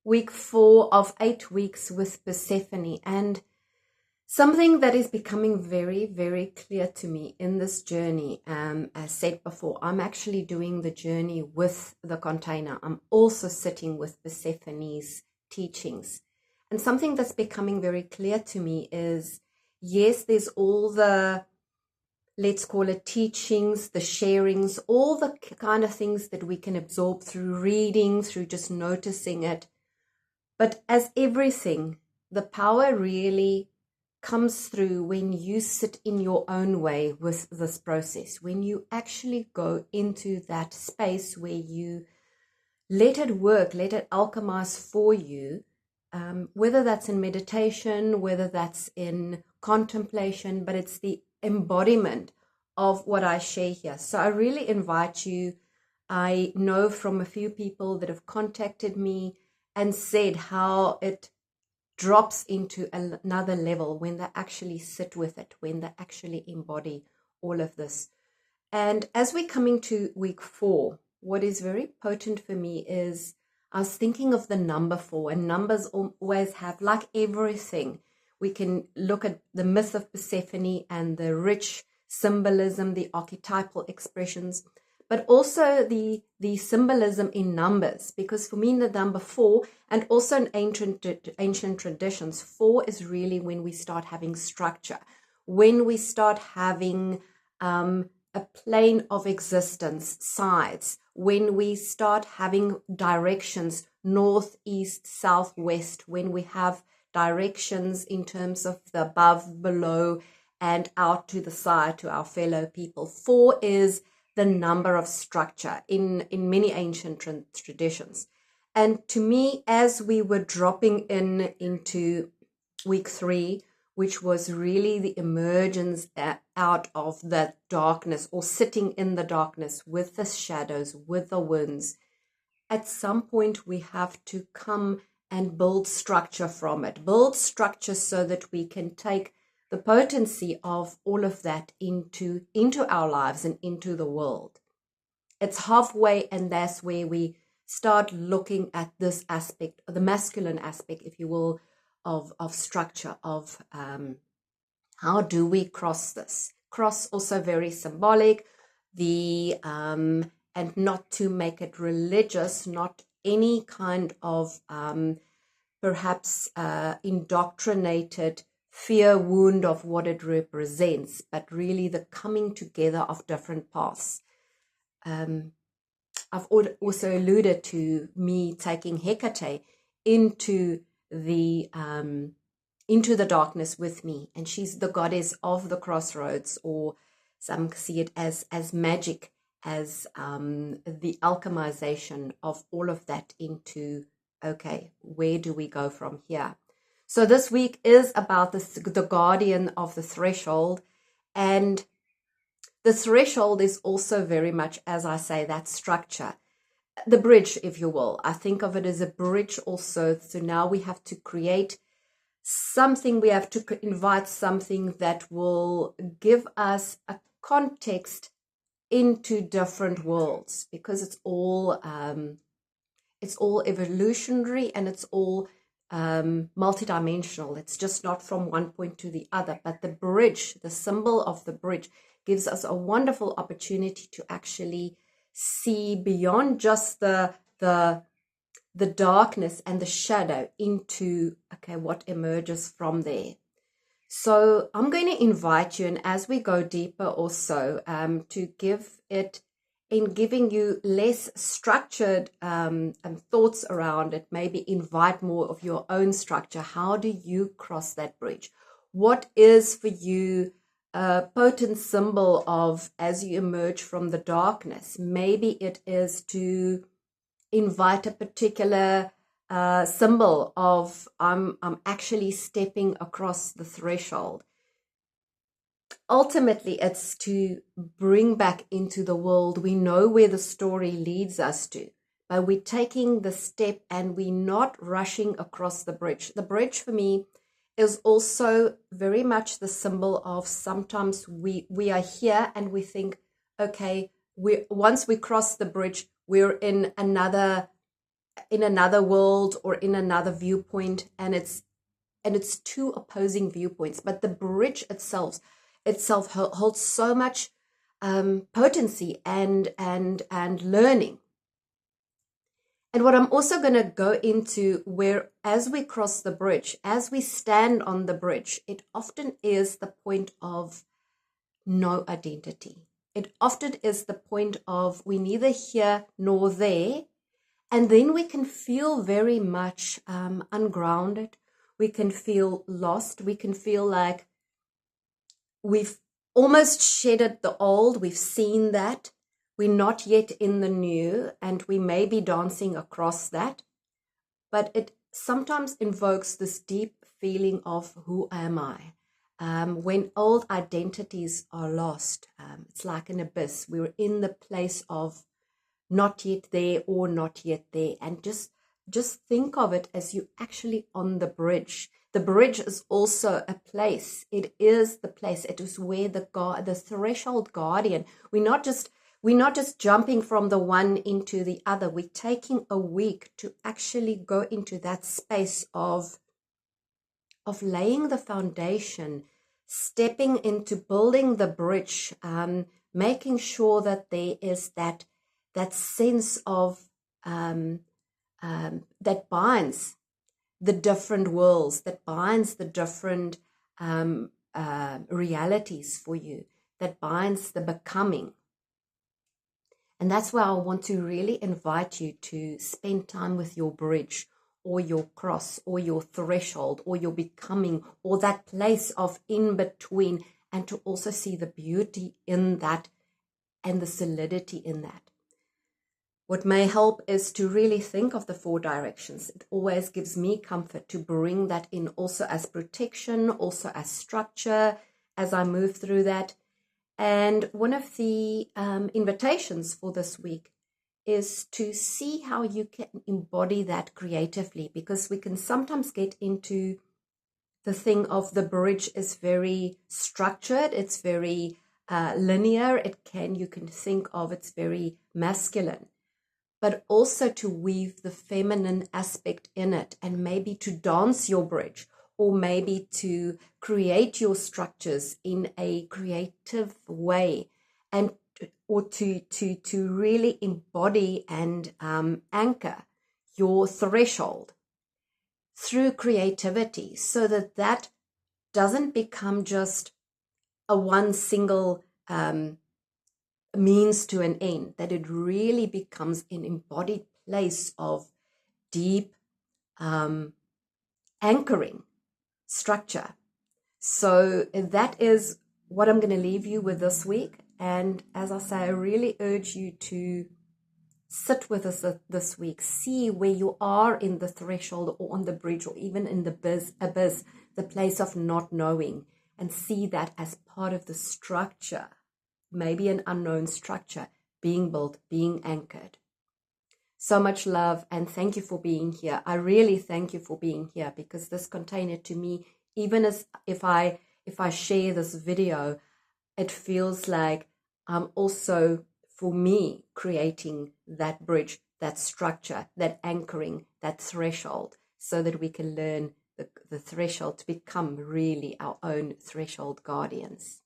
week 4 of 8 weeks with Persephone, and something that is becoming very, very clear to me in this journey. As said before, I'm actually doing the journey with the container. I'm also sitting with Persephone's teachings. And something that's becoming very clear to me is, yes, there's all the, let's call it teachings, the sharings, all the kind of things that we can absorb through reading, through just noticing it. But as everything, the power really comes through when you sit in your own way with this process, when you actually go into that space where you let it work, let it alchemize for you, whether that's in meditation, whether that's in contemplation, but it's the embodiment of what I share here. So I really invite you. I know from a few people that have contacted me and said how it drops into another level when they actually sit with it, when they actually embody all of this. And as we're coming to week 4, what is very potent for me is I was thinking of the number 4, and numbers always have, like everything, we can look at the myth of Persephone and the rich symbolism, the archetypal expressions, but also the symbolism in numbers, because for me the number 4, and also in ancient traditions, 4 is really when we start having structure, when we start having a plane of existence, sides, when we start having directions, north, east, south, west, when we have directions in terms of the above, below, and out to the side to our fellow people. 4 is the number of structure in many ancient traditions. And to me, as we were dropping into week 3, which was really the emergence out of the darkness, or sitting in the darkness with the shadows, with the winds, at some point we have to come and build structure from it, build structure so that we can take the potency of all of that into our lives and into the world. It's halfway, and that's where we start looking at this aspect, the masculine aspect, if you will, of structure, of how do we cross this? Cross also very symbolic, and not to make it religious, not any kind of perhaps indoctrinated fear wound of what it represents, but really the coming together of different paths. I've also alluded to me taking Hecate into the darkness with me, and she's the goddess of the crossroads, or some see it as magic, as the alchemization of all of that into, okay, where do we go from here? So this week is about the guardian of the threshold, and the threshold is also very much, as I say, that structure, the bridge, if you will. I think of it as a bridge also. So now we have to create something, we have to invite something that will give us a context into different worlds, because it's all evolutionary, and it's all multidimensional. It's just not from one point to the other, but the bridge, the symbol of the bridge, gives us a wonderful opportunity to actually see beyond just the darkness and the shadow into, okay, what emerges from there. So I'm going to invite you, and as we go deeper also, to give it, in giving you less structured thoughts around it, maybe invite more of your own structure. How do you cross that bridge? What is for you a potent symbol of, as you emerge from the darkness? Maybe it is to invite a particular symbol of I'm actually stepping across the threshold. Ultimately, it's to bring back into the world. We know where the story leads us to, but we're taking the step and we're not rushing across the bridge. The bridge for me is also very much the symbol of, sometimes we are here and we think, okay, once we cross the bridge, we're in another in another world or in another viewpoint, and it's two opposing viewpoints, but the bridge itself holds so much potency and learning. And what I'm also going to go into, where as we cross the bridge, as we stand on the bridge, it often is the point of no identity. It often is the point of we neither here nor there. And then we can feel very much ungrounded. We can feel lost. We can feel like we've almost shedded the old. We've seen that. We're not yet in the new, and we may be dancing across that. But it sometimes invokes this deep feeling of who am I? When old identities are lost, it's like an abyss. We're in the place of not yet there or not yet there. And just think of it as you actually on the bridge. The bridge is also a place. It is the place. It is where the threshold guardian. We're not just jumping from the one into the other. We're taking a week to actually go into that space of laying the foundation, stepping into building the bridge, making sure that there is that sense of that binds the different worlds, that binds the different realities for you, that binds the becoming. And that's where I want to really invite you to spend time with your bridge or your cross or your threshold or your becoming or that place of in between, and to also see the beauty in that and the solidity in that. What may help is to really think of the 4 directions. It always gives me comfort to bring that in also as protection, also as structure as I move through that. And one of the invitations for this week is to see how you can embody that creatively, because we can sometimes get into the thing of the bridge is very structured, it's very linear, you can think of it's very masculine, but also to weave the feminine aspect in it, and maybe to dance your bridge, or maybe to create your structures in a creative way, and or to really embody and anchor your threshold through creativity, so that doesn't become just a one single means to an end, that it really becomes an embodied place of deep anchoring structure. So that is what I'm going to leave you with this week. And as I say, I really urge you to sit with us this week, see where you are in the threshold or on the bridge or even in the abyss, the place of not knowing, and see that as part of the structure, maybe an unknown structure being built, being anchored. So much love, and thank you for being here. I really thank you for being here, because this container to me, even as if I share this video, it feels like I'm also, for me, creating that bridge, that structure, that anchoring, that threshold, so that we can learn the threshold to become really our own threshold guardians.